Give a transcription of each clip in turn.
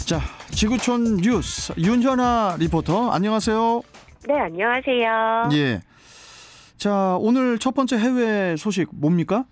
자, 지구촌 뉴스 윤현아 리포터, 안녕하세요. 네, 안녕하세요. 예. 자, 오늘 첫 번째 해외 소식 뭡니까?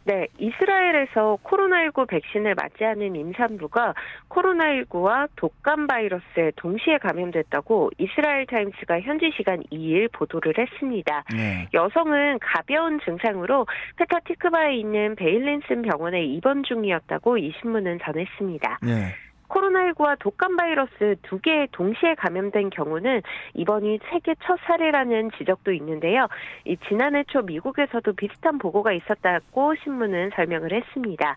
네, 이스라엘에서 코로나19 백신을 맞지 않은 임산부가 코로나19와 독감 바이러스에 동시에 감염됐다고 이스라엘 타임스가 현지 시간 2일 보도를 했습니다. 네. 여성은 가벼운 증상으로 페타티크바에 있는 베일린슨 병원에 입원 중이었다고 이 신문은 전했습니다. 네. 코로나19와 독감 바이러스 두 개에 동시에 감염된 경우는 이번이 세계 첫 사례라는 지적도 있는데요. 지난해 초 미국에서도 비슷한 보고가 있었다고 신문은 설명을 했습니다.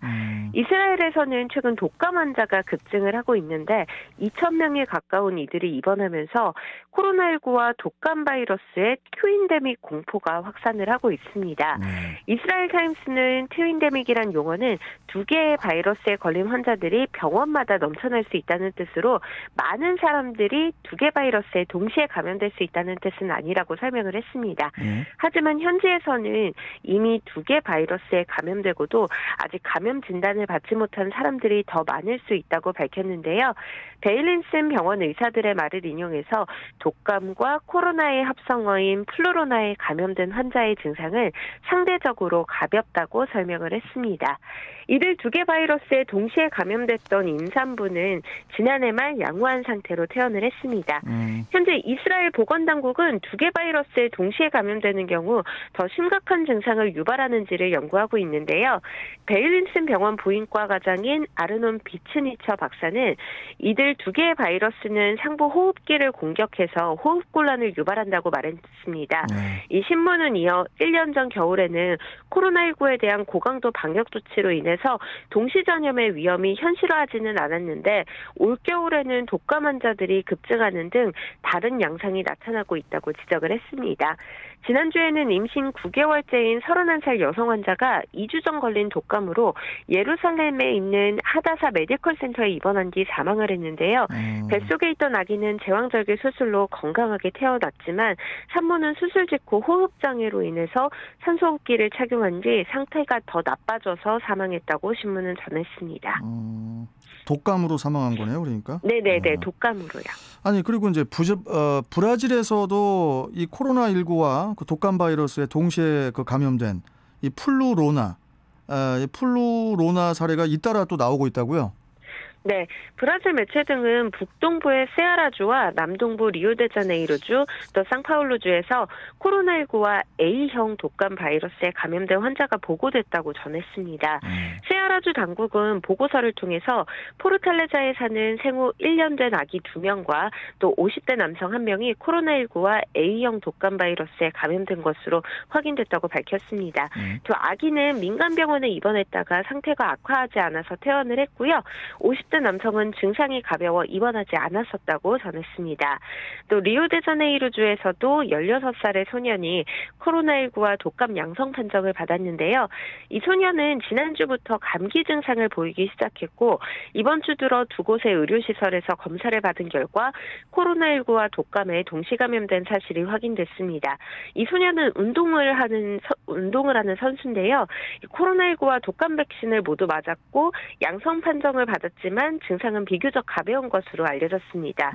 이스라엘에서는 최근 독감 환자가 급증을 하고 있는데 2,000명에 가까운 이들이 입원하면서 코로나19와 독감 바이러스의 큻인데믹 공포가 확산을 하고 있습니다. 이스라엘 타임스는 큻인데믹이란 용어는 두 개의 바이러스에 걸린 환자들이 병원마다 넘쳐날 수 있다는 뜻으로 많은 사람들이 두 개 바이러스에 동시에 감염될 수 있다는 뜻은 아니라고 설명을 했습니다. 하지만 현지에서는 이미 두 개 바이러스에 감염되고도 아직 감염 진단을 받지 못한 사람들이 더 많을 수 있다고 밝혔는데요. 베일린슨 병원 의사들의 말을 인용해서 독감과 코로나의 합성어인 플루로나에 감염된 환자의 증상은 상대적으로 가볍다고 설명을 했습니다. 이들 두 개 바이러스에 동시에 감염됐던 임산부는 지난해 말 양호한 상태로 퇴원을 했습니다. 현재 이스라엘 보건당국은 두 개 바이러스에 동시에 감염되는 경우 더 심각한 증상을 유발하는지를 연구하고 있는데요. 베일린슨 병원 부인과 과장인 아르논 비츠니처 박사는 이들 두 개의 바이러스는 상부 호흡기를 공격해서 호흡곤란을 유발한다고 말했습니다. 이 신문은 이어 1년 전 겨울에는 코로나19에 대한 고강도 방역 조치로 인해서 동시전염의 위험이 현실화하지는 않았는데 올겨울에는 독감 환자들이 급증하는 등 다른 양상이 나타나고 있다고 지적을 했습니다. 지난주에는 임신 9개월째인 31살 여성 환자가 2주 전 걸린 독감으로 예루살렘에 있는 하다사 메디컬 센터에 입원한 뒤 사망을 했는데요. 뱃속에 있던 아기는 제왕절개 수술로 건강하게 태어났지만 산모는 수술 직후 호흡장애로 인해서 산소호흡기를 착용한 뒤 상태가 더 나빠져서 사망했다고 신문은 전했습니다. 독감으로 사망한 거네요, 그러니까? 네네네, 독감으로요. 아니, 그리고 이제 브라질에서도 이 코로나19와 그 독감 바이러스에 동시에 감염된 이 플루로나 사례가 잇따라 또 나오고 있다고요? 네, 브라질 매체 등은 북동부의 세아라주와 남동부 리우데자네이루주, 또 상파울루주에서 코로나19와 A형 독감 바이러스에 감염된 환자가 보고됐다고 전했습니다. 세아라주 당국은 보고서를 통해서 포르탈레자에 사는 생후 1년 된 아기 2명과 또 50대 남성 1명이 코로나19와 A형 독감 바이러스에 감염된 것으로 확인됐다고 밝혔습니다. 또 아기는 민간병원에 입원했다가 상태가 악화하지 않아서 퇴원을 했고요. 50대 남성은 증상이 가벼워 입원하지 않았었다고 전했습니다. 또 리우데자네이루주에서도 16살의 소년이 코로나19와 독감 양성 판정을 받았는데요. 이 소년은 지난주부터 감기 증상을 보이기 시작했고 이번 주 들어 두 곳의 의료시설에서 검사를 받은 결과 코로나19와 독감에 동시 감염된 사실이 확인됐습니다. 이 소년은 운동을 하는 선수인데요. 코로나19와 독감 백신을 모두 맞았고 양성 판정을 받았지만 증상은 비교적 가벼운 것으로 알려졌습니다.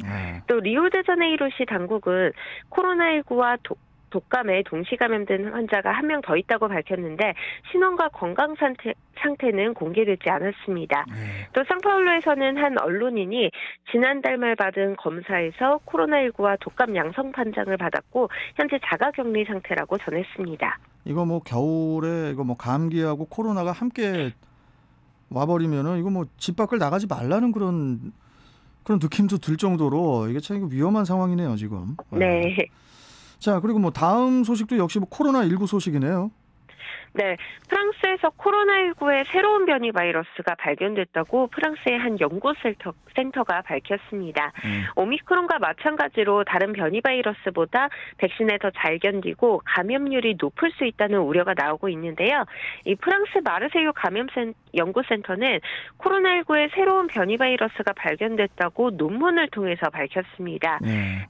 또 리우데자네이루시 당국은 코로나19와 독감에 동시 감염된 환자가 1명 더 있다고 밝혔는데 신원과 건강 상태는 공개되지 않았습니다. 또 상파울루에서는 한 언론인이 지난달 말 받은 검사에서 코로나19와 독감 양성 판정을 받았고 현재 자가격리 상태라고 전했습니다. 이거 겨울에 감기하고 코로나가 함께 와버리면은 이거 집 밖을 나가지 말라는 그런 느낌도 들 정도로 이게 참 위험한 상황이네요, 지금. 네. 자, 그리고 다음 소식도 역시 코로나19 소식이네요. 네, 프랑스에서 코로나19의 새로운 변이 바이러스가 발견됐다고 프랑스의 한 연구센터가 밝혔습니다. 오미크론과 마찬가지로 다른 변이 바이러스보다 백신에 더 잘 견디고 감염률이 높을 수 있다는 우려가 나오고 있는데요. 이 프랑스 마르세유 연구센터는 코로나19의 새로운 변이 바이러스가 발견됐다고 논문을 통해서 밝혔습니다.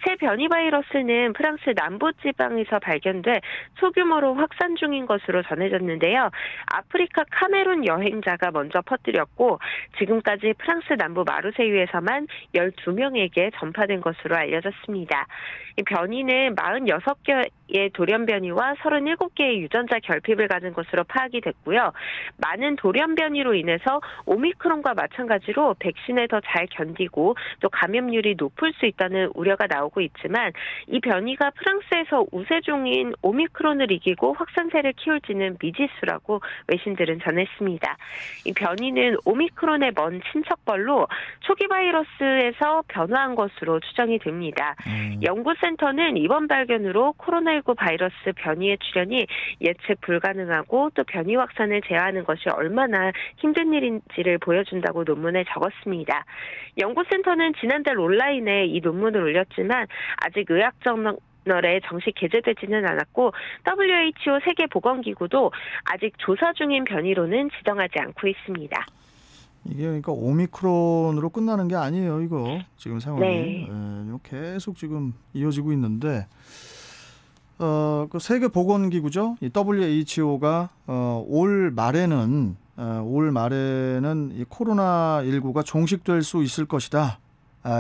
새 변이 바이러스는 프랑스 남부지방에서 발견돼 소규모로 확산 중인 것으로 전해졌습니다. 전해졌는데요. 아프리카 카메룬 여행자가 먼저 퍼뜨렸고 지금까지 프랑스 남부 마르세유에서만 12명에게 전파된 것으로 알려졌습니다. 이 변이는 46개의 돌연변이와 37개의 유전자 결핍을 가진 것으로 파악이 됐고요. 많은 돌연변이로 인해서 오미크론과 마찬가지로 백신을 더 잘 견디고 또 감염률이 높을 수 있다는 우려가 나오고 있지만 이 변이가 프랑스에서 우세종인 오미크론을 이기고 확산세를 키울지는 미지수라고 외신들은 전했습니다. 이 변이는 오미크론의 먼 친척벌로 초기 바이러스에서 변화한 것으로 추정이 됩니다. 연구센터는 이번 발견으로 코로나19 바이러스 변이의 출현이 예측 불가능하고 또 변이 확산을 제어하는 것이 얼마나 힘든 일인지를 보여준다고 논문에 적었습니다. 연구센터는 지난달 온라인에 이 논문을 올렸지만 아직 의학저널에 정식 게재되지는 않았고 WHO 세계보건기구도 아직 조사 중인 변이로는 지정하지 않고 있습니다. 이게 그러니까 오미크론으로 끝나는 게 아니에요, 이거 지금 상황이. 네. 계속 지금 이어지고 있는데 그 세계보건기구죠, 이 WHO가 올 말에는 이 코로나19가 종식될 수 있을 것이다.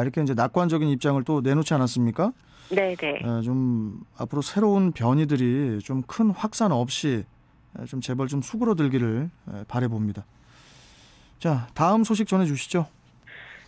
이렇게 이제 낙관적인 입장을 또 내놓지 않았습니까? 네네. 좀 앞으로 새로운 변이들이 좀 큰 확산 없이 좀 제발 좀 수그러들기를 바라봅니다. 자, 다음 소식 전해주시죠.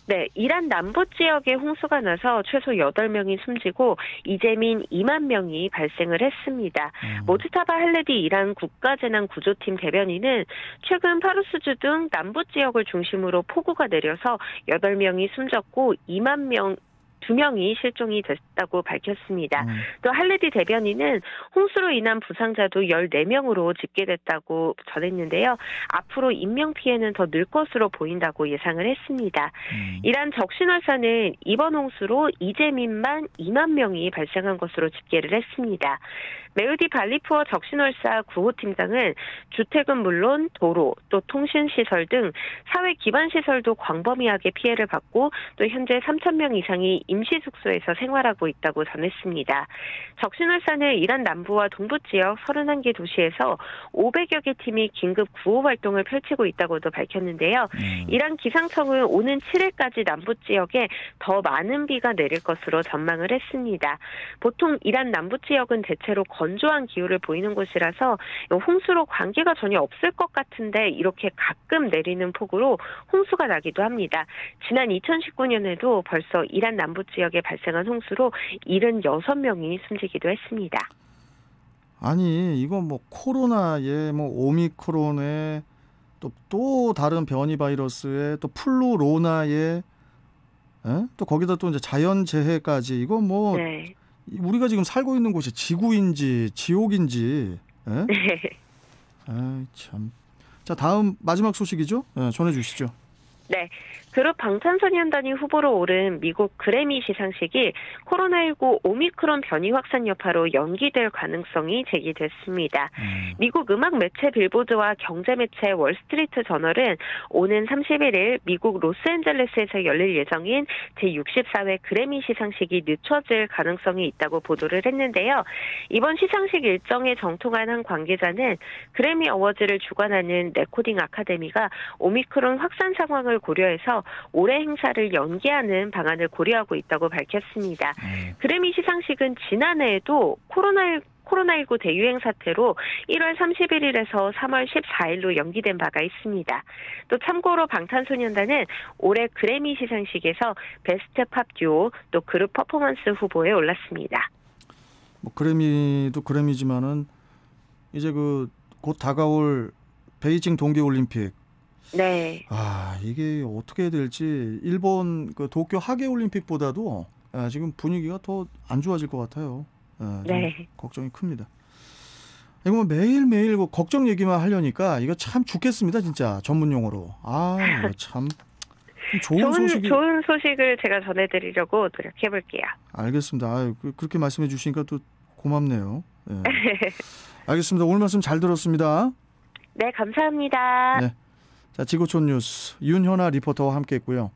네, 이란 남부 지역에 홍수가 나서 최소 8명이 숨지고 이재민 2만 명이 발생을 했습니다. 모즈타바 할레디 이란 국가재난구조팀 대변인은 최근 파루스주 등 남부 지역을 중심으로 폭우가 내려서 8명이 숨졌고 2명이 실종이 됐다고 밝혔습니다. 또 할레디 대변인은 홍수로 인한 부상자도 14명으로 집계됐다고 전했는데요. 앞으로 인명피해는 더 늘 것으로 보인다고 예상을 했습니다. 이란 적신월사는 이번 홍수로 이재민만 2만 명이 발생한 것으로 집계를 했습니다. 메우디 발리푸어 적신월사 구호팀장은 주택은 물론 도로, 또 통신시설 등 사회 기반시설도 광범위하게 피해를 받고 또 현재 3,000명 이상이 임시숙소에서 생활하고 있다고 전했습니다. 적신월사는 이란 남부와 동부 지역 31개 도시에서 500여 개 팀이 긴급 구호 활동을 펼치고 있다고도 밝혔는데요. 이란 기상청은 오는 7일까지 남부 지역에 더 많은 비가 내릴 것으로 전망을 했습니다. 보통 이란 남부 지역은 대체로 건조한 기후를 보이는 곳이라서 홍수로 관계가 전혀 없을 것 같은데 이렇게 가끔 내리는 폭우로 홍수가 나기도 합니다. 지난 2019년에도 벌써 이란 남부 지역에 발생한 홍수로 76명이 숨지기도 했습니다. 아니, 이거 뭐 코로나에 뭐 오미크론에 또 다른 변이 바이러스에 또 플루로나에 또 거기다 또 이제 자연재해까지 이거 뭐 네. 우리가 지금 살고 있는 곳이 지구인지 지옥인지. 네. 아, 참. 자, 다음 마지막 소식이죠? 전해주시죠. 네. 그룹 방탄소년단이 후보로 오른 미국 그래미 시상식이 코로나19 오미크론 변이 확산 여파로 연기될 가능성이 제기됐습니다. 미국 음악 매체 빌보드와 경제 매체 월스트리트 저널은 오는 31일 미국 로스앤젤레스에서 열릴 예정인 제64회 그래미 시상식이 늦춰질 가능성이 있다고 보도를 했는데요. 이번 시상식 일정에 정통한 한 관계자는 그래미 어워즈를 주관하는 레코딩 아카데미가 오미크론 확산 상황을 고려해서 올해 행사를 연기하는 방안을 고려하고 있다고 밝혔습니다. 그래미 시상식은 지난해에도 코로나19 대유행 사태로 1월 31일에서 3월 14일로 연기된 바가 있습니다. 또 참고로 방탄소년단은 올해 그래미 시상식에서 베스트 팝 듀오 또 그룹 퍼포먼스 후보에 올랐습니다. 뭐 그래미도 그래미지만은 이제 곧 다가올 베이징 동계올림픽. 네. 이게 어떻게 될지 일본 도쿄 하계올림픽보다도 지금 분위기가 더 안 좋아질 것 같아요. 네. 걱정이 큽니다. 이거 뭐 매일매일 걱정 얘기만 하려니까 이거 참 죽겠습니다, 진짜 전문 용어로. 이거 참 좋은 소식을 제가 전해드리려고 노력해볼게요. 알겠습니다. 그렇게 말씀해 주시니까 또 고맙네요. 네. 알겠습니다. 오늘 말씀 잘 들었습니다. 네, 감사합니다. 네. 자, 지구촌 뉴스 윤현아 리포터와 함께했고요.